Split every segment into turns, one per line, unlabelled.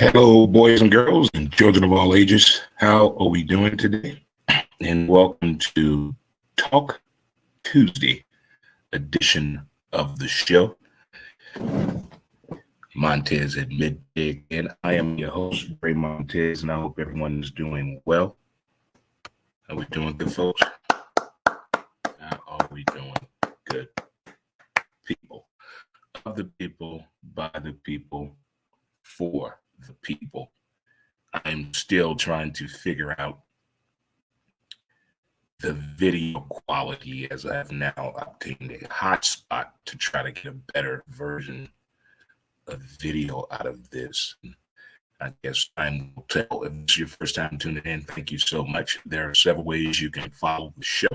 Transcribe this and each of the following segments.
Hello, boys and girls and children of all ages. How are we doing today? And welcome to Talk Tuesday edition of the show. Montez at midday, and I am your host, Ray Montez, and I hope everyone is doing well. How we doing, good folks? How are we doing, good people? Of the people, by the people, for the people. I'm still trying to figure out the video quality as I have now obtained a hotspot to try to get a better version of video out of this. I guess time will tell. If it's your first time tuning in, thank you so much. There are several ways you can follow the show.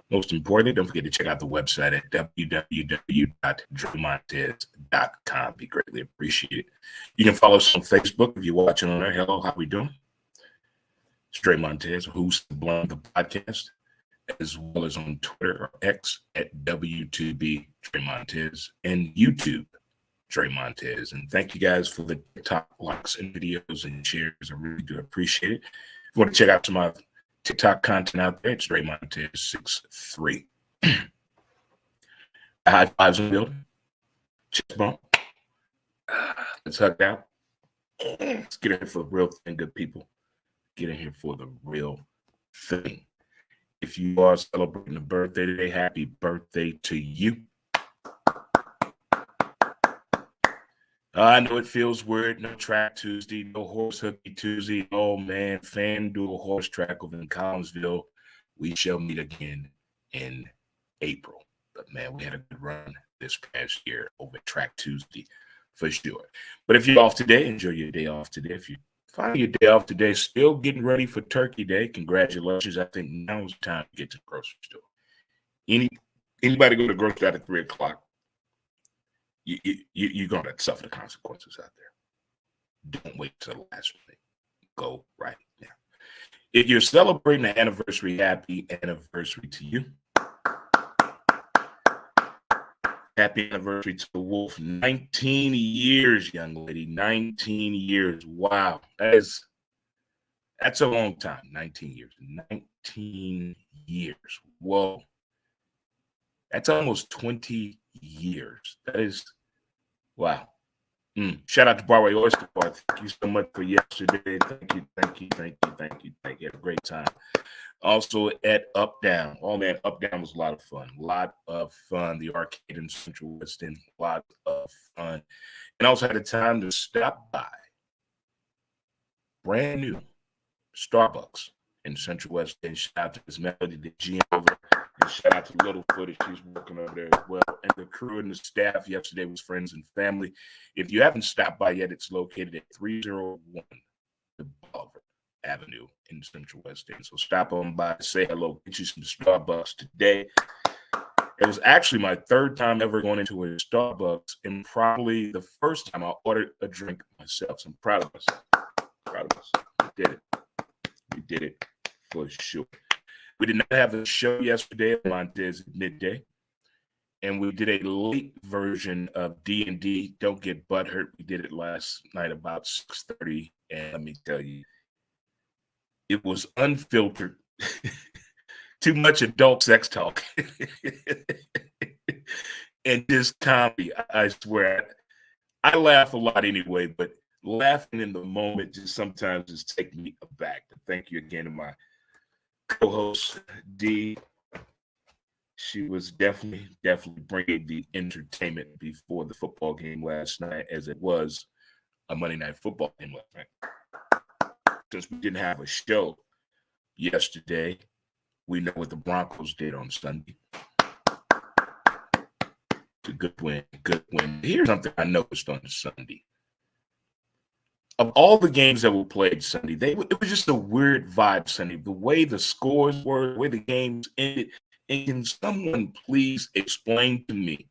Most importantly, don't forget to check out the website at www.dremontez.com. Be greatly appreciated. You can follow us on Facebook if you're watching on there. Hello, how we doing? Stray Montez, who's the Blind the podcast, as well as on Twitter or X at W2B Dre Montez and YouTube Dre Montez. And thank you guys for the TikTok likes and videos and shares. I really do appreciate it. If you want to check out some of my TikTok content out there, it's Dre Montez 63. High fives in the building. Chest bump. Let's hug out. Let's get in here for the real thing, good people. Get in here for the real thing. If you are celebrating a birthday today, happy birthday to you. I know it feels weird. No track Tuesday, no horse hooky Tuesday. Oh man, FanDuel horse track over in Collinsville. We shall meet again in April. But man, we had a good run this past year over Track Tuesday for sure. But if you're off today, enjoy your day off today. If you find your day off today, still getting ready for Turkey Day, congratulations. I think now is the time to get to the grocery store. Anybody go to the grocery store at 3 o'clock? You're going to suffer the consequences out there. Don't wait till the last minute. Go right now. If you're celebrating an anniversary, happy anniversary to you. Happy anniversary to the Wolf. 19 years, young lady. 19 years. Wow. That's a long time. 19 years. 19 years. Whoa. That's almost 20 years. That is, wow. Shout out to Broadway Oyster Bar. Thank you so much for yesterday. Thank you. Had a great time. Also at Up Down. Oh man, Up Down was a lot of fun. The arcade in Central West End, a lot of fun. And also had a time to stop by brand new Starbucks in Central West End. Shout out to Miss Melody, the GM over. And shout out to Little Footage. She's working over there as well. And the crew and the staff yesterday was friends and family. If you haven't stopped by yet, it's located at 301 the Bolivar Avenue in Central West End. So stop on by, say hello, get you some Starbucks today. It was actually my third time ever going into a Starbucks, and probably the first time I ordered a drink myself. So I'm proud of myself. We did it for sure. We did not have a show yesterday at Montez at midday, and we did a late version of D&D. Don't get butthurt. We did it last night about 6:30, and let me tell you, it was unfiltered. Too much adult sex talk. And just comedy. I swear. I laugh a lot anyway, but laughing in the moment just sometimes just take me aback. Thank you again to my co-host D. She was definitely bringing the entertainment before the football game last night, as it was a Monday Night Football game last night. Since we didn't have a show yesterday, we know what the Broncos did on Sunday. It's a good win. Here's something I noticed on Sunday. Of all the games that were played Sunday, it was just a weird vibe Sunday. The way the scores were, the way the games ended. And can someone please explain to me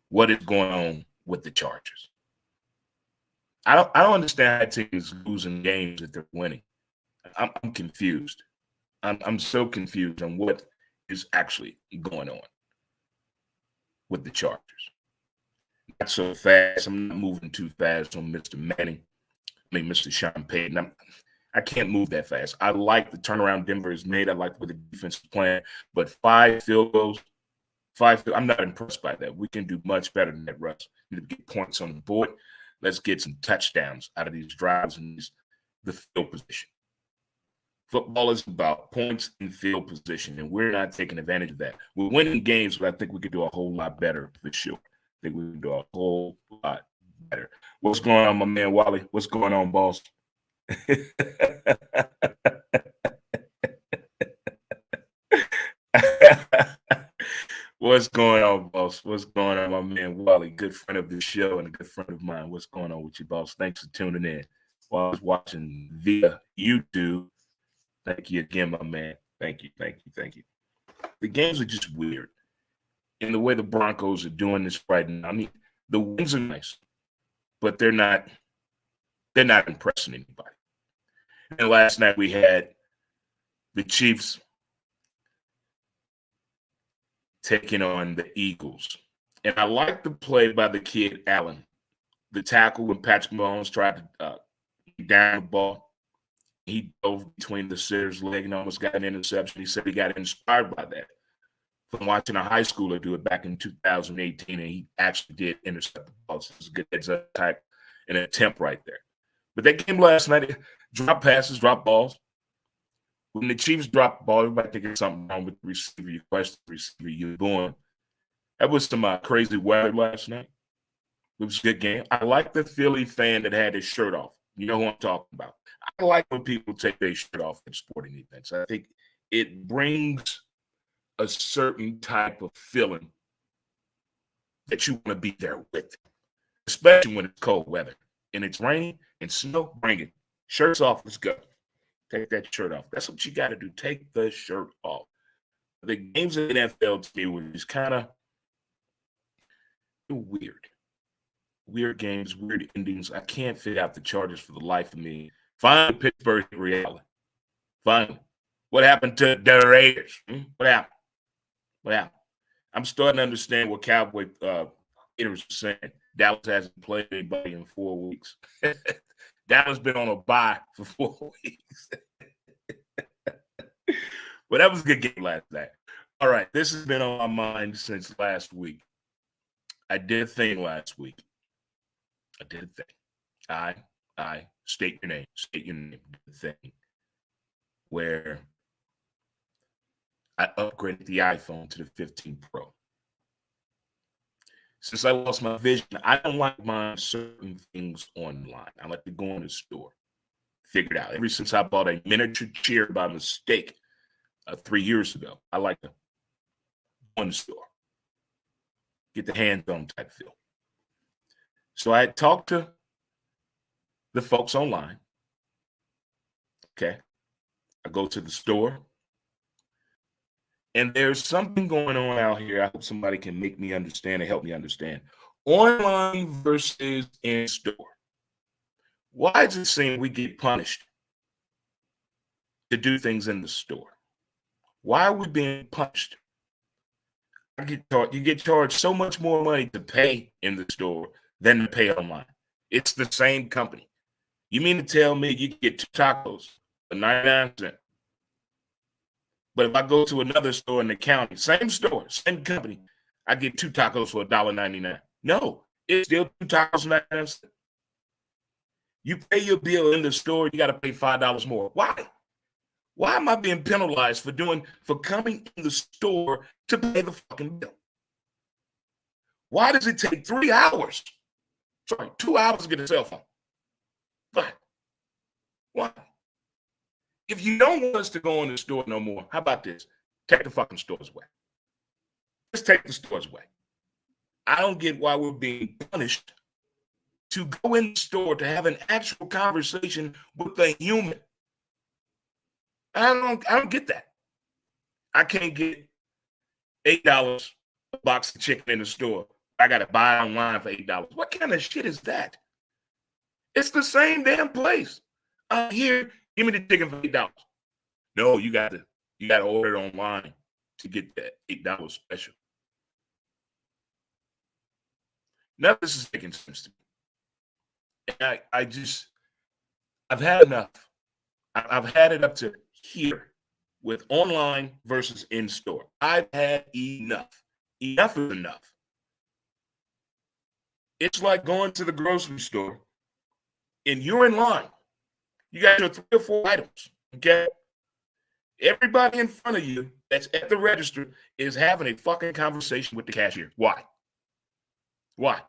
what is going on with the Chargers? I don't understand how teams losing games that they're winning. I'm confused. I'm so confused on what is actually going on with the Chargers. Not so fast. I'm not moving too fast on Mr. Manning. mean, Mr. Sean Payton. I can't move that fast. I like the turnaround Denver has made. I like what the defense is playing. But 5 field goals, I'm not impressed by that. We can do much better than that, Russ. We need to get points on the board. Let's get some touchdowns out of these drives and the field position. Football is about points and field position, and we're not taking advantage of that. We're winning games, but I think we could do a whole lot better for sure. I think we can do a whole lot better. What's going on, my man Wally? What's going on, boss? What's going on, boss? What's going on, my man Wally? Good friend of the show and a good friend of mine. What's going on with you, boss? Thanks for tuning in. While I was watching via YouTube, thank you again, my man. Thank you. The games are just weird. And the way the Broncos are doing this right now, I mean, the wins are nice, but they're not impressing anybody. And last night we had the Chiefs taking on the Eagles. And I like the play by the kid Allen, the tackle when Patrick Mahomes tried to down the ball. He dove between the sitter's leg and almost got an interception. He said he got inspired by that from watching a high schooler do it back in 2018, and he actually did intercept the ball. So it was a good heads-up type and an attempt right there. But that game last night, drop passes, drop balls. When the Chiefs dropped the ball, everybody thinking something wrong with the receiver. You question the receiver, you're going. That was some crazy weather last night. It was a good game. I like the Philly fan that had his shirt off. You know who I'm talking about. I like when people take their shirt off at sporting events. I think it brings a certain type of feeling that you want to be there with, especially when it's cold weather and it's raining and snow. Bring it. Shirts off. Let's go. Take that shirt off. That's what you got to do. Take the shirt off. The games in the NFL to me were just kind of weird. Weird games, weird endings. I can't figure out the Chargers for the life of me. Finally, Pittsburgh reality. Finally. What happened to the Raiders? What happened? I'm starting to understand what Cowboy haters are saying. Dallas hasn't played anybody in 4 weeks. Dallas been on a bye for 4 weeks. But that was a good game last night. All right, this has been on my mind since last week. I did a thing last week. I state your name. Thing where I upgraded the iPhone to the 15 Pro. Since I lost my vision, I don't like buying certain things online. I like to go in the store, figure it out. Ever since I bought a miniature chair by mistake 3 years ago, I like to go in the store, get the hands-on type feel. So I talked to the folks online. Okay. I go to the store. And there's something going on out here. I hope somebody can make me understand and help me understand. Online versus in store. Why does it seem we get punished to do things in the store? Why are we being punished? You get charged so much more money to pay in the store than to pay online. It's the same company. You mean to tell me you get 2 tacos for 99 cents? But if I go to another store in the county, same store, same company, I get 2 tacos for $1.99. No, it's still 2 tacos for 99 cents. You pay your bill in the store, you got to pay $5 more. Why? Why am I being penalized for coming in the store to pay the fucking bill? Why does it take 3 hours? 2 hours to get a cell phone. Why? If you don't want us to go in the store no more, how about this? Take the fucking stores away. Just take the stores away. I don't get why we're being punished to go in the store to have an actual conversation with a human. I don't get that. I can't get $8 a box of chicken in the store. I got to buy online for $8. What kind of shit is that? It's the same damn place. Here, give me the chicken for $8. No, you got to order it online to get that $8 special. None of this is making sense to me. And I just I've had enough. I've had it up to here with online versus in-store. I've had enough. Enough is enough. It's like going to the grocery store and you're in line. You got your 3 or 4 items, okay? Everybody in front of you that's at the register is having a fucking conversation with the cashier. Why? Why?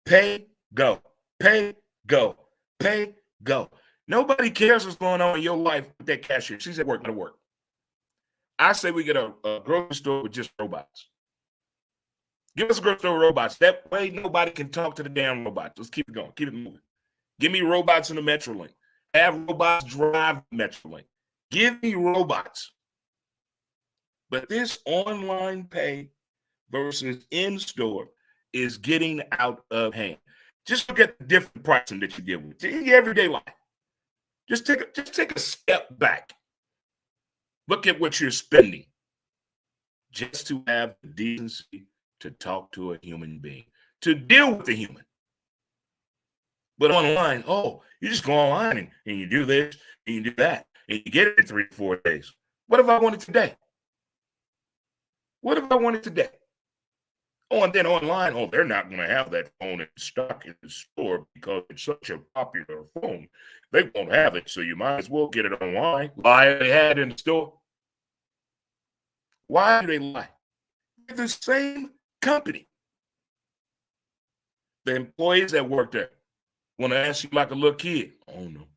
Pay, go. Pay, go. Pay, go. Nobody cares what's going on in your life with that cashier. She's at work, to work. I say we get a grocery store with just robots. Give us a grocery store with robots. That way nobody can talk to the damn robots. Let's keep it going. Keep it moving. Give me robots in the Metrolink. Have robots drive the Metrolink. Give me robots. But this online pay versus in-store is getting out of hand. Just look at the different pricing that you deal with in your everyday life. Just take a step back. Look at what you're spending just to have the decency to talk to a human being, to deal with a human. But online, you just go online and you do this and you do that, and you get it in 3 to 4 days. What if I want it today? What if I want it today? And then online, they're not going to have that phone in stock in the store because it's such a popular phone. They won't have it, so you might as well get it online. Why they had it in the store? Why do they lie? They're the same company. The employees that work there want to ask you like a little kid. Oh, no.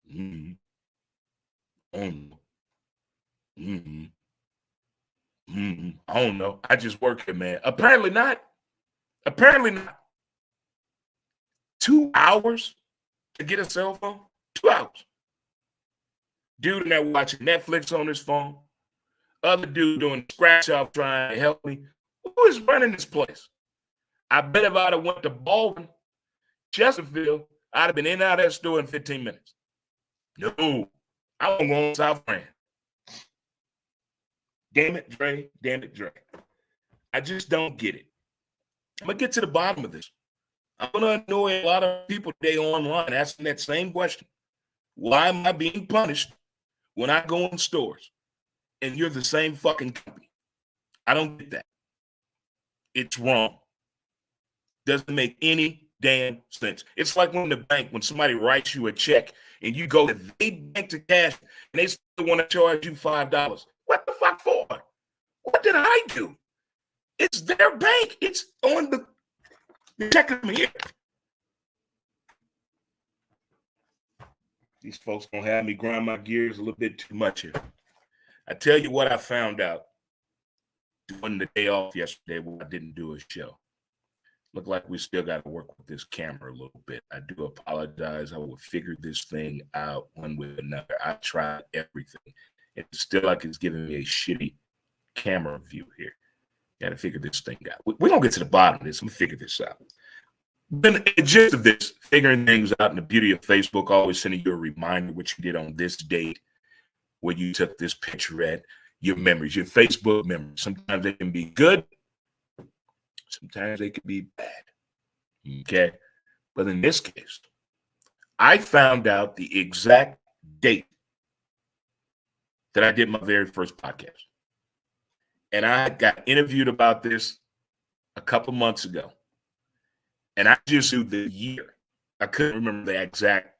Mm-hmm. Oh, no. Mm-hmm. Mm-hmm. I don't know. I just work here, man. Apparently not. Apparently not. 2 hours to get a cell phone? 2 hours. Dude in there watching Netflix on his phone. Other dude doing scratch off trying to help me. Who is running this place? I bet if I'd have went to Baldwin, Chesterfield, I'd have been in and out of that store in 15 minutes. No. I won't go on South Brand. Damn it, Dre. Damn it, Dre. I just don't get it. I'm going to get to the bottom of this. I'm going to annoy a lot of people today online asking that same question. Why am I being punished when I go in stores and you're the same fucking company? I don't get that. It's wrong. Doesn't make any damn sense. It's like when somebody writes you a check and you go to the bank to cash and they still want to charge you $5. What the fuck for? What did I do? It's their bank. It's on the check them here. These folks gonna have me grind my gears a little bit too much here. I tell you what I found out doing the day off yesterday when I didn't do a show. Look like we still got to work with this camera a little bit. I do apologize. I will figure this thing out one way or another. I tried everything. It's still like it's giving me a shitty camera view here. Got to figure this thing out. We're going to get to the bottom of this. I'm going to figure this out. Then the gist of this, figuring things out, and the beauty of Facebook, always sending you a reminder what you did on this date, where you took this picture at, your memories, your Facebook memories. Sometimes they can be good. Sometimes they can be bad. Okay? But in this case, I found out the exact date that I did my very first podcast. And I got interviewed about this a couple months ago. And I just knew the year. I couldn't remember the exact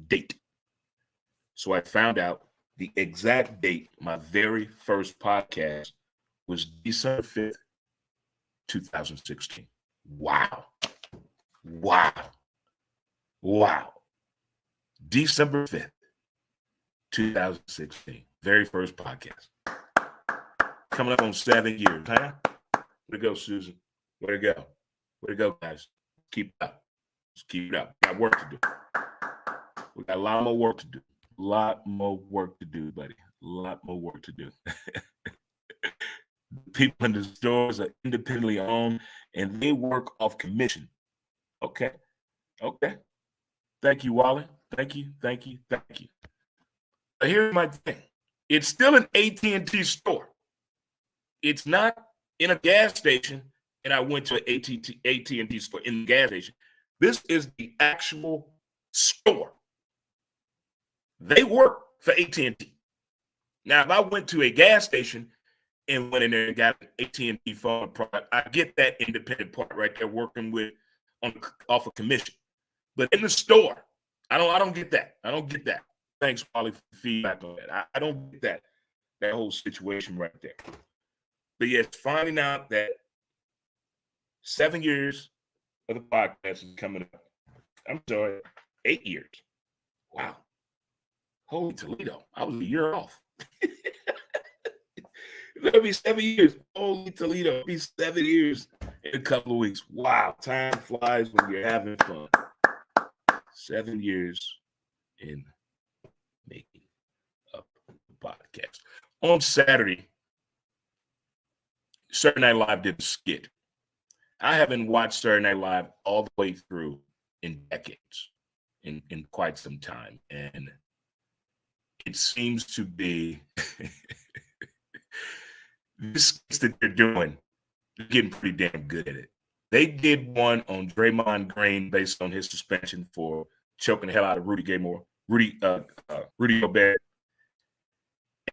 date. So I found out the exact date. My very first podcast was December 5th, 2016. Wow. December 5th, 2016. Very first podcast. Coming up on 7 years, huh? Way to go, Susan. Way to go. Way to go, guys. Keep it up. Just keep it up. Got work to do. We got a lot more work to do. A lot more work to do, buddy. A lot more work to do. People in the stores are independently owned, and they work off commission. Okay. Thank you, Wally. Thank you. But here's my thing. It's still an AT&T store. It's not in a gas station, and I went to an AT&T store in the gas station. This is the actual store. They work for AT&T. Now, if I went to a gas station and went in there and got an AT&T phone product, I get that independent part right there working with off a commission. But in the store, I don't get that. I don't get that. Thanks, Polly, for feedback on that. I don't get that whole situation right there. But yes, finding out that 7 years of the podcast is coming up. I'm sorry, 8 years. Wow. Holy Toledo. I was a year off. It'll be 7 years. Holy Toledo. It'll be 7 years in a couple of weeks. Wow. Time flies when you're having fun. 7 years in making up the podcast. On Saturday, Saturday Night Live did a skit. I haven't watched Saturday Night Live all the way through in decades, in quite some time. And it seems to be this skits that they're doing, they're getting pretty damn good at it. They did one on Draymond Green based on his suspension for choking the hell out of Rudy Gobert.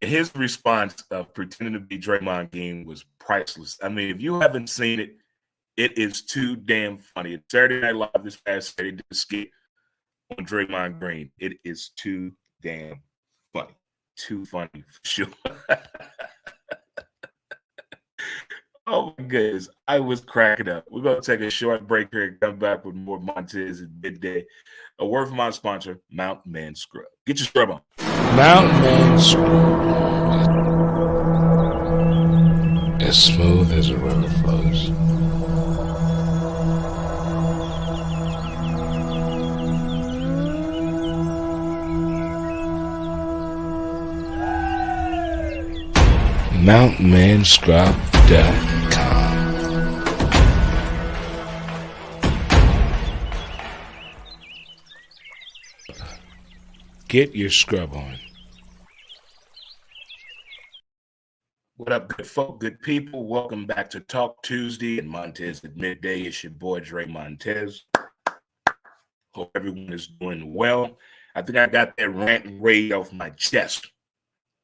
And his response of pretending to be Draymond Green was priceless. I mean, if you haven't seen it, it is too damn funny. It's Saturday Night Live this past Saturday, did a skit on Draymond Green. It is too damn funny. Too funny for sure. Oh my goodness, I was cracking up. We're going to take a short break here and come back with more Montez at midday. A word from our sponsor, Mountain Man Scrub. Get your scrub on.
Mountain Man Scrub. As smooth as a river flows. MountainManScrub.com. Get your scrub on.
What up, good folk, good people? Welcome back to Talk Tuesday and Montez at midday. It's your boy, Dre Montez. Hope everyone is doing well. I think I got that rant and rave off my chest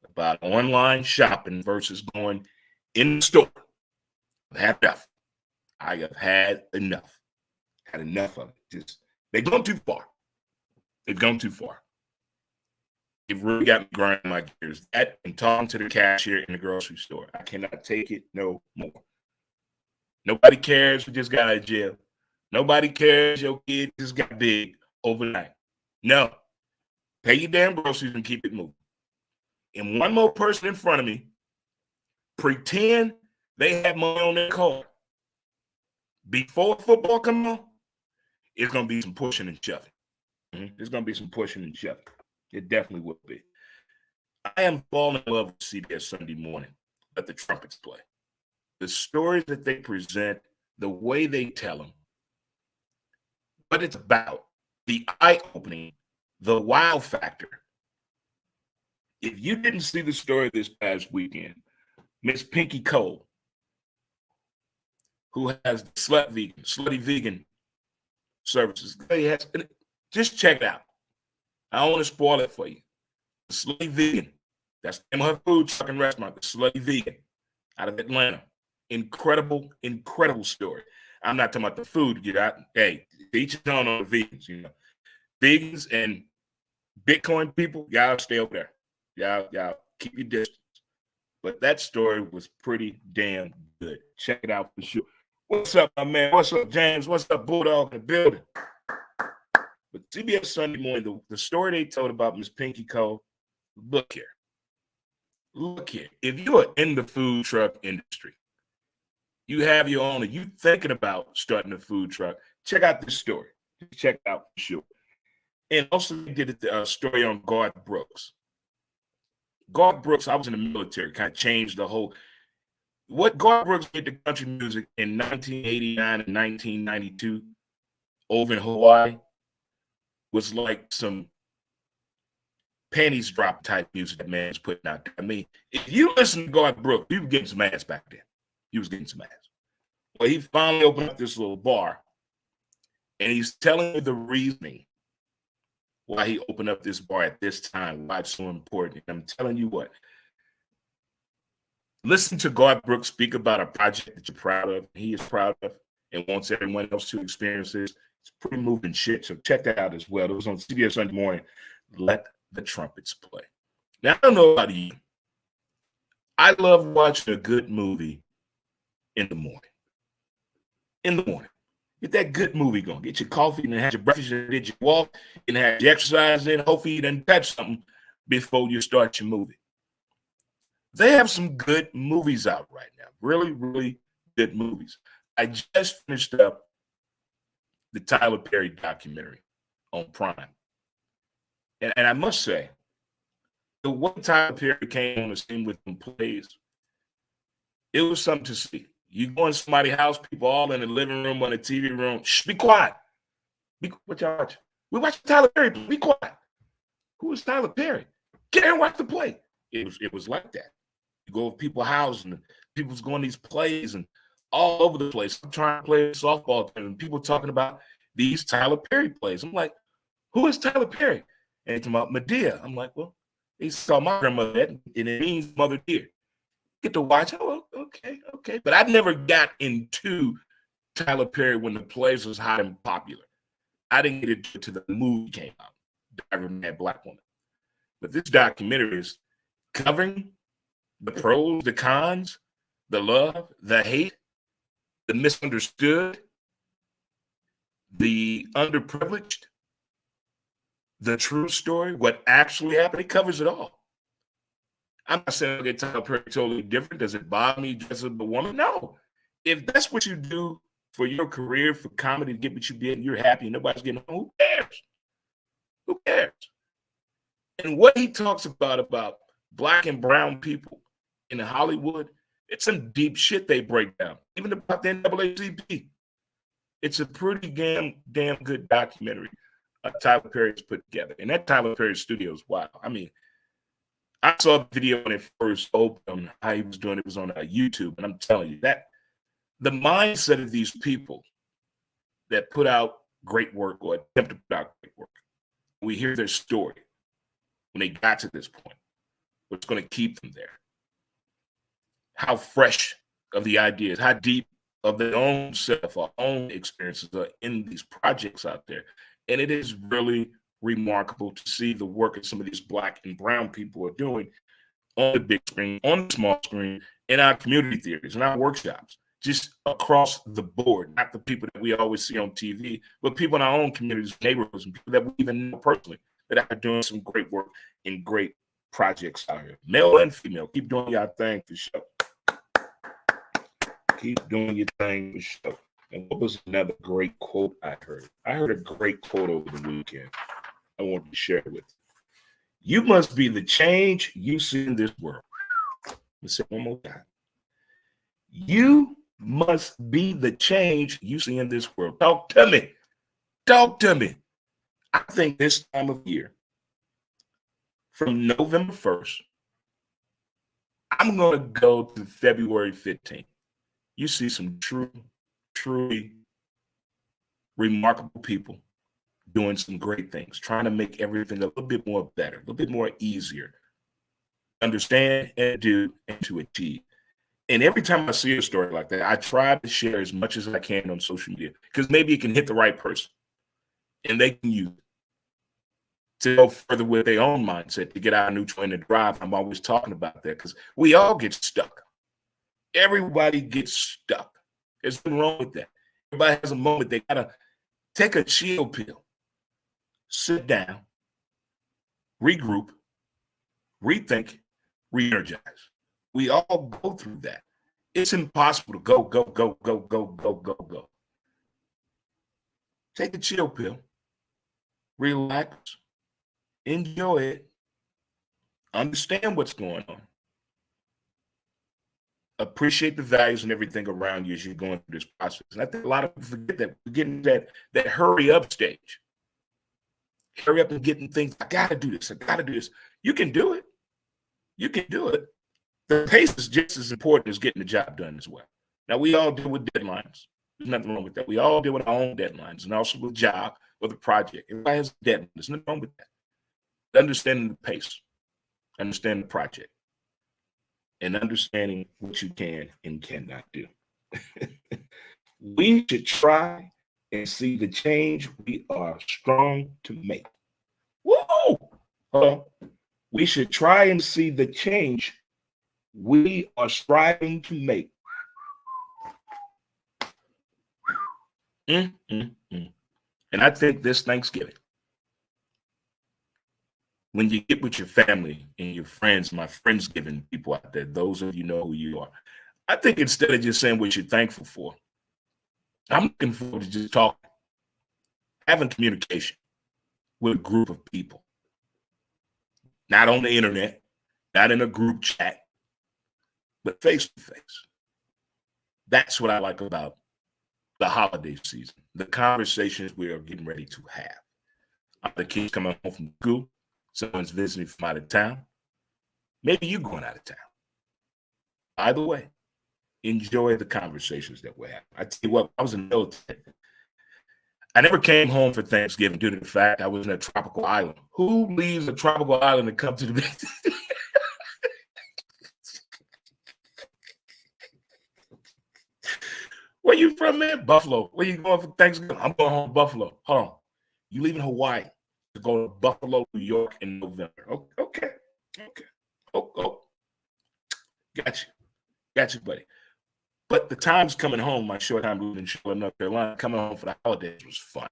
about online shopping versus going in the store. I've had enough. I have had enough. Had enough of it. They've gone too far. They've gone too far. It really got me grinding my gears. That and talking to the cashier in the grocery store. I cannot take it no more. Nobody cares who just got out of jail. Nobody cares your kid just got big overnight. No. Pay your damn groceries and keep it moving. And one more person in front of me pretend they have money on their card. Before football come on, it's going to be some pushing and shoving. There's going to be some pushing and shoving. It definitely will be. I am falling in love with CBS Sunday Morning. Let the trumpets play. The stories that they present, the way they tell them, what it's about, the eye-opening, the wow factor. If you didn't see the story this past weekend, Miss Pinky Cole, who has the slutty vegan services, just check it out. I don't want to spoil it for you. The Slutty Vegan. That's the name of her food truck and restaurant, the Slutty Vegan, out of Atlanta. Incredible, incredible story. I'm not talking about the food. Hey, each his own on the vegans, you know. Vegans and Bitcoin people, y'all stay over there. Y'all keep your distance. But that story was pretty damn good. Check it out for sure. What's up, my man? What's up, James? What's up, Bulldog in the building? But CBS Sunday Morning, the story they told about Miss Pinky Cole, look here. Look here. If you are in the food truck industry, you have your own, and you thinking about starting a food truck, check out this story. Check it out for sure. And also they did a story on Garth Brooks. Garth Brooks, I was in the military, kind of changed the whole. What Garth Brooks did to country music in 1989 and 1992 over in Hawaii was like some panties drop type music that man's putting out there. I mean, if you listen to Garth Brooks, he was getting some ass back then. He was getting some ass. Well, he finally opened up this little bar, and he's telling me the reasoning why he opened up this bar at this time, why it's so important. And I'm telling you what, listen to Garth Brooks speak about a project that you're proud of, he is proud of, and wants everyone else to experience this. It's pretty moving shit. So check that out as well. It was on CBS Sunday Morning. Let the Trumpets Play. Now, I don't know about you. I love watching a good movie in the morning. In the morning. Get that good movie going. Get your coffee and have your breakfast and did your walk and have your exercise in. Hopefully you done touch something before you start your movie. They have some good movies out right now. Really, really good movies. I just finished up the Tyler Perry documentary on Prime. And I must say, the way Tyler Perry came on the scene with them plays, it was something to see. You go in somebody's house, people all in the living room, on the TV room. Shh, be quiet. What y'all watching? We watching Tyler Perry. Be quiet. Who is Tyler Perry? Get in and watch the play. It was like that. You go to people's houses and people's going to these plays and all over the place. I'm trying to play a softball team and people talking about these Tyler Perry plays. I'm like, who is Tyler Perry? And it's about Medea. I'm like, well, they saw my grandmother that, and it means mother dear. Get to watch. Oh, okay. But I never got into Tyler Perry when the plays was hot and popular. I didn't get into it till the movie came out, Diary of a Mad Black Woman. But this documentary is covering the pros, the cons, the love, the hate, the misunderstood, the underprivileged, the true story, what actually happened. It covers it all. I'm not saying okay, Tyler Perry totally different. Does it bother me dressed as a woman? No. If that's what you do for your career, for comedy, to get what you get, and you're happy and nobody's getting home, who cares? Who cares? And what he talks about black and brown people in Hollywood, it's some deep shit they break down. Even about the NAACP. It's a pretty damn good documentary Tyler Perry's put together. And that Tyler Perry studio is wow. I mean, I saw the video when it first opened, how he was doing it was on YouTube. And I'm telling you that the mindset of these people that put out great work or attempt to put out great work, we hear their story when they got to this point, what's going to keep them there, how fresh of the ideas, how deep of their own self, our own experiences are in these projects out there. And it is really remarkable to see the work that some of these black and brown people are doing on the big screen, on the small screen, in our community theaters, in our workshops, just across the board, not the people that we always see on TV, but people in our own communities, neighborhoods, and people that we even know personally that are doing some great work and great projects out here. Male and female, keep doing your thing for sure. Keep doing your thing for sure. And what was another great quote I heard? I heard a great quote over the weekend. I want to share it with you. You must be the change you see in this world. Let me say it one more time. You must be the change you see in this world. Talk to me. Talk to me. I think this time of year, from November 1st, I'm going to go to February 15th. You see some truly remarkable people doing some great things, trying to make everything a little bit more better, a little bit more easier, understand and do and to achieve. And every time I see a story like that, I try to share as much as I can on social media because maybe it can hit the right person and they can use it to go further with their own mindset to get out of neutral and to drive. I'm always talking about that because we all get stuck. Everybody gets stuck. There's nothing wrong with that. Everybody has a moment they gotta take a chill pill, sit down, regroup, rethink, re-energize. We all go through that. It's impossible to go. Take a chill pill, relax, enjoy it, understand what's going on. Appreciate the values and everything around you as you're going through this process. And I think a lot of people forget that we're getting that hurry up stage. Hurry up and getting things. I gotta do this. You can do it. You can do it. The pace is just as important as getting the job done as well. Now we all deal with deadlines. There's nothing wrong with that. We all deal with our own deadlines and also with job, or the project. Everybody has a deadline. There's nothing wrong with that. Understanding the pace, understanding the project, and understanding what you can and cannot do. We should try and see the change we are strong to make. Whoa! Hold on. We should try and see the change we are striving to make. And I think this Thanksgiving, when you get with your family and your friends, my Friendsgiving people out there, those of you know who you are, I think instead of just saying what you're thankful for, I'm looking forward to just talking, having communication with a group of people, not on the internet, not in a group chat, but face to face. That's what I like about the holiday season, the conversations we are getting ready to have. The kids coming home from school, someone's visiting from out of town, maybe you going out of town. Either way, enjoy the conversations that we have. I tell you what, I was in the military. I never came home for Thanksgiving due to the fact I was in a tropical island. Who leaves a tropical island to come to the Where you from, man? Buffalo. Where you going for Thanksgiving? I'm going home to Buffalo. Hold on. You leaving Hawaii to go to Buffalo, New York in November. Okay. Oh. Got you, buddy. But the times coming home, my short time living in Charlotte, North Carolina, coming home for the holidays was fun.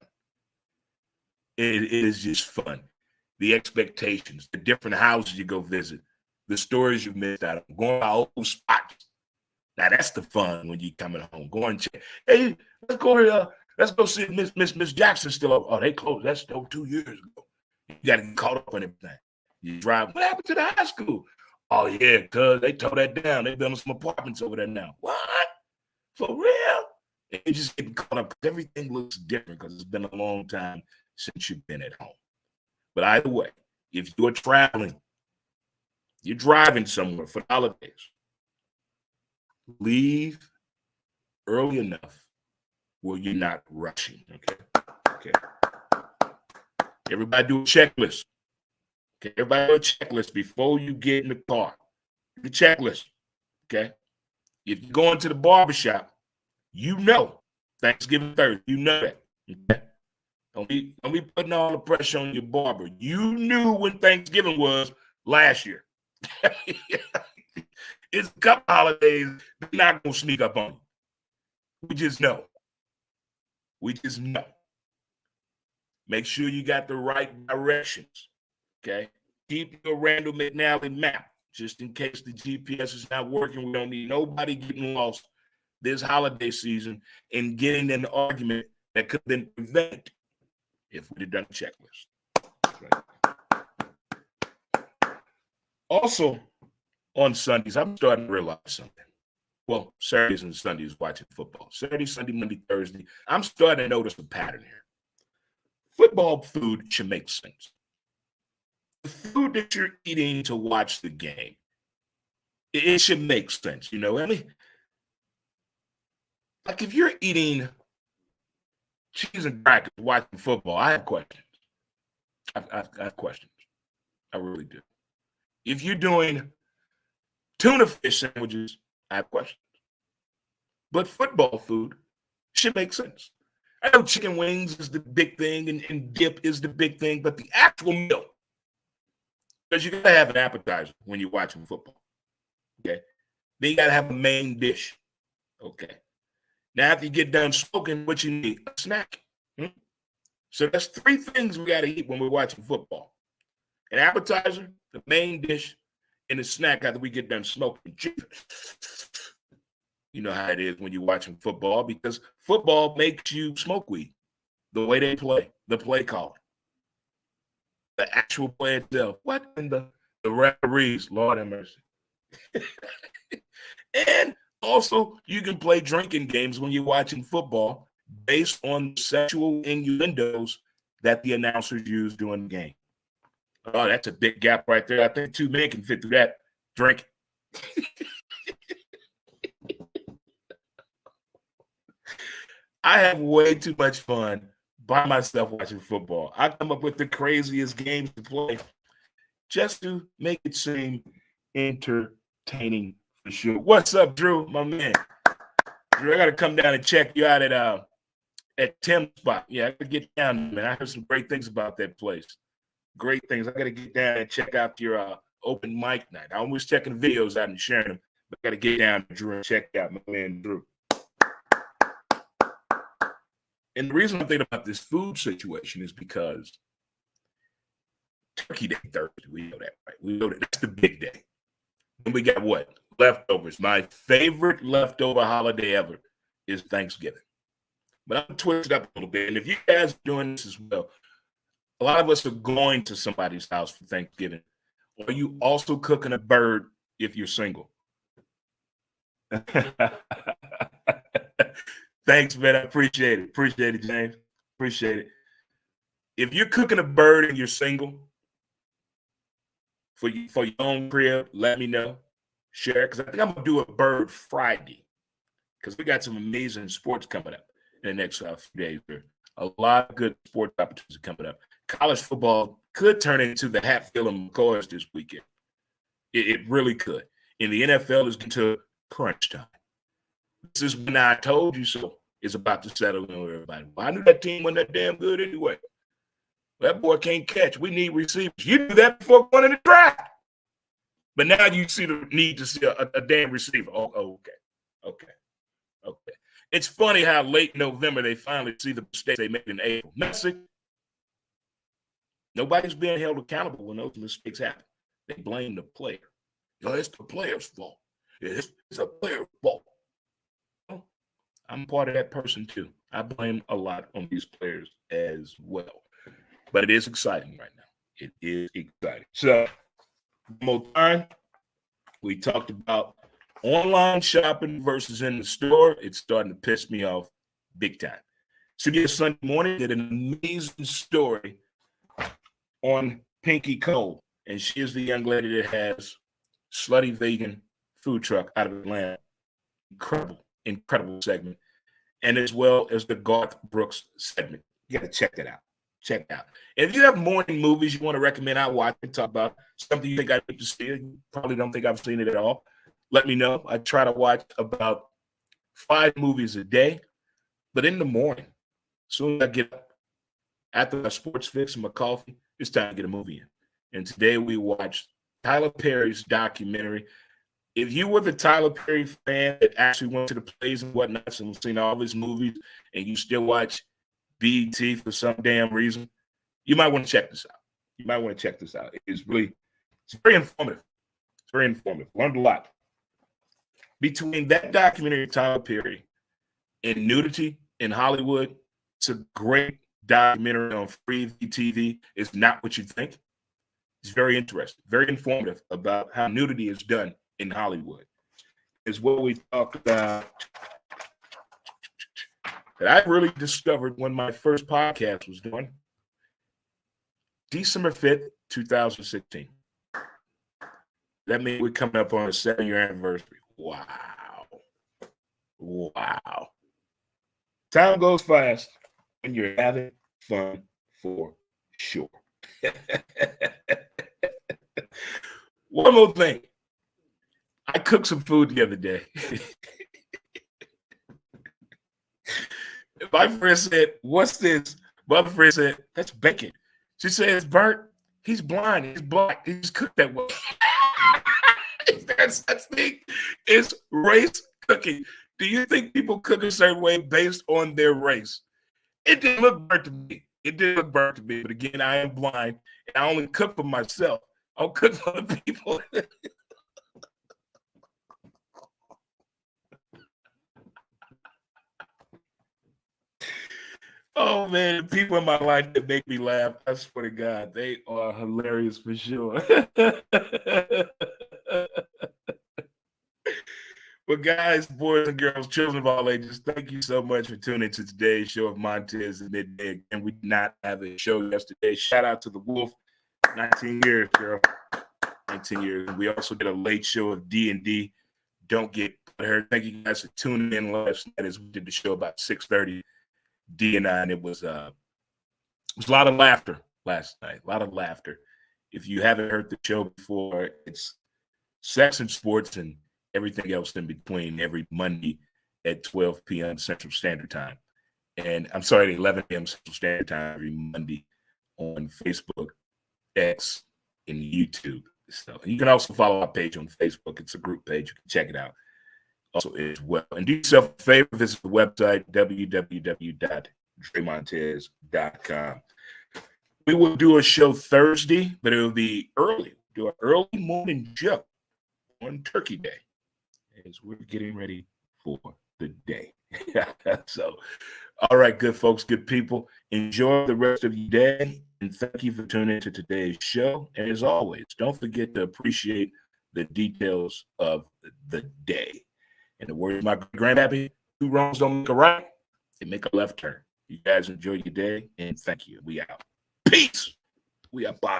It is just fun. The expectations, the different houses you go visit, the stories you missed out of, going to old spots. Now that's the fun when you coming home. Go and check. Hey, let's go here. Let's go see Miss Jackson still up. Oh, they closed. That's still 2 years ago. You got to get caught up on everything. You drive. What happened to the high school? Oh yeah, cuz they tore that down. They building some apartments over there now. What? For real? And you just getting caught up because everything looks different because it's been a long time since you've been at home. But either way, if you're traveling, you're driving somewhere for the holidays, leave early enough where you're not rushing. Okay. Everybody do a checklist. Okay, everybody do a checklist before you get in the car. The checklist. Okay. If you're going to the barbershop, you know Thanksgiving Thursday. You know that. Okay. Don't be putting all the pressure on your barber. You knew when Thanksgiving was last year. It's a couple holidays. They're not gonna sneak up on you. We just know. Make sure you got the right directions. Okay. Keep your Randall McNally map just in case the GPS is not working. We don't need nobody getting lost this holiday season and getting in an argument that could have been prevented if we'd have done a checklist. Right. Also, on Sundays, I'm starting to realize something. Well, Saturdays and Sundays watching football. Saturday, Sunday, Monday, Thursday. I'm starting to notice a pattern here. Football food should make sense. The food that you're eating to watch the game, it should make sense. You know what I mean? Like if you're eating cheese and crackers watching football, I have questions. I have questions. I really do. If you're doing tuna fish sandwiches, I have questions. But football food should make sense. I know chicken wings is the big thing and dip is the big thing, but the actual meal, because you got to have an appetizer when you're watching football. Okay. Then you got to have a main dish. Okay. Now, after you get done smoking, what you need? A snack. So that's 3 things we got to eat when we're watching football. An appetizer, the main dish, and a snack after we get done smoking. You know how it is when you're watching football because football makes you smoke weed. The way they play, the play call, the actual play itself. What in the referees? Lord have mercy. And also, you can play drinking games when you're watching football based on sexual innuendos that the announcers use during the game. Oh, that's a big gap right there. I think 2 men can fit through that. Drink. I have way too much fun by myself watching football. I come up with the craziest games to play just to make it seem entertaining for sure. What's up, Drew, my man? Drew, I got to come down and check you out at Tim's spot. Yeah, I got to get down, man. I heard some great things about that place. Great things. I got to get down and check out your open mic night. I'm always checking videos out and sharing them, but I got to get down to Drew and check out my man Drew. And the reason I'm thinking about this food situation is because Turkey Day Thursday, we know that, right? We know that that's the big day. And we got what? Leftovers. My favorite leftover holiday ever is Thanksgiving. But I'm going to twist it up a little bit. And if you guys are doing this as well, a lot of us are going to somebody's house for Thanksgiving. Are you also cooking a bird if you're single? Thanks, man. I appreciate it. Appreciate it, James. Appreciate it. If you're cooking a bird and you're single for your own crib, let me know. Share it, because I think I'm going to do a bird Friday, because we got some amazing sports coming up in the next few days. A lot of good sports opportunities coming up. College football could turn into the Hatfield and McCoys this weekend. It really could. And the NFL is getting to crunch time. This is when I told you so is about to settle in with everybody. Well, I knew that team wasn't that damn good anyway. That boy can't catch. We need receivers. You knew that before going in the draft. But now you see the need to see a damn receiver. Oh, okay. It's funny how late November they finally see the mistakes they made in April. Nobody's being held accountable when those mistakes happen. They blame the player. It's the player's fault. It's a player's fault. Well, I'm part of that person too. I blame a lot on these players as well. But it is exciting right now. It is exciting. So, one more time, we talked about online shopping versus in the store. It's starting to piss me off big time. CBS Sunday Morning did an amazing story on Pinky Cole, and she is the young lady that has Slutty Vegan food truck out of Atlanta. Incredible segment. And as well as the Garth Brooks segment. You got to check that out. Check it out. And if you have morning movies you want to recommend, I watch and talk about something you think I need to see. You probably don't think I've seen it at all. Let me know. I try to watch about 5 movies a day, but in the morning, as soon as I get up, after my sports fix and my coffee, it's time to get a movie in. And today we watched Tyler Perry's documentary. If you were the Tyler Perry fan that actually went to the plays and whatnot and seen all his movies, and you still watch BET for some damn reason, you might want to check this out. It's very informative. It's very informative. Learned a lot. Between that documentary, Tyler Perry, and nudity in Hollywood, it's a great documentary on free TV. It's not what you think. It's very interesting, very informative about how nudity is done in Hollywood. Is what we talked about that I really discovered when my first podcast was done. December 5th, 2016. That means we're coming up on a 7-year anniversary. Wow. Time goes fast when you're having fun for sure. One more thing. I cooked some food the other day. My friend said, "What's this?" My other friend said, "That's bacon." She said, "It's burnt. He's blind. He's black. He's cooked that way." That's thing. It's race cooking. Do you think people cook a certain way based on their race? It didn't look burnt to me. But again, I am blind, and I only cook for myself. I don't cook for other people. Oh, man, the people in my life that make me laugh, I swear to God, they are hilarious for sure. But guys, boys and girls, children of all ages, thank you so much for tuning to today's show of Montez and Midday. And we did not have a show yesterday. Shout out to the Wolf. 19 years, girl. 19 years. And we also did a late show of D&D. Don't get hurt. Thank you guys for tuning in last night as we did the show about 6:30. D and I, and it was was a lot of laughter last night. A lot of laughter. If you haven't heard the show before, it's sex and sports and everything else in between every Monday at 12 p.m. Central Standard Time. And I'm sorry, at 11 p.m. Central Standard Time every Monday on Facebook, X, and YouTube. So you can also follow our page on Facebook. It's a group page. You can check it out also as well. And do yourself a favor, visit the website, www.dremontez.com. We will do a show Thursday, but it will be early. Do an early morning show on Turkey Day as we're getting ready for the day. So, all right, good folks, good people. Enjoy the rest of your day, and thank you for tuning into today's show. And as always, don't forget to appreciate the details of the day. In the words of my grandpappy, 2 wrongs don't make a right, they make a left turn. You guys enjoy your day, and thank you. We out. Peace. We are bye.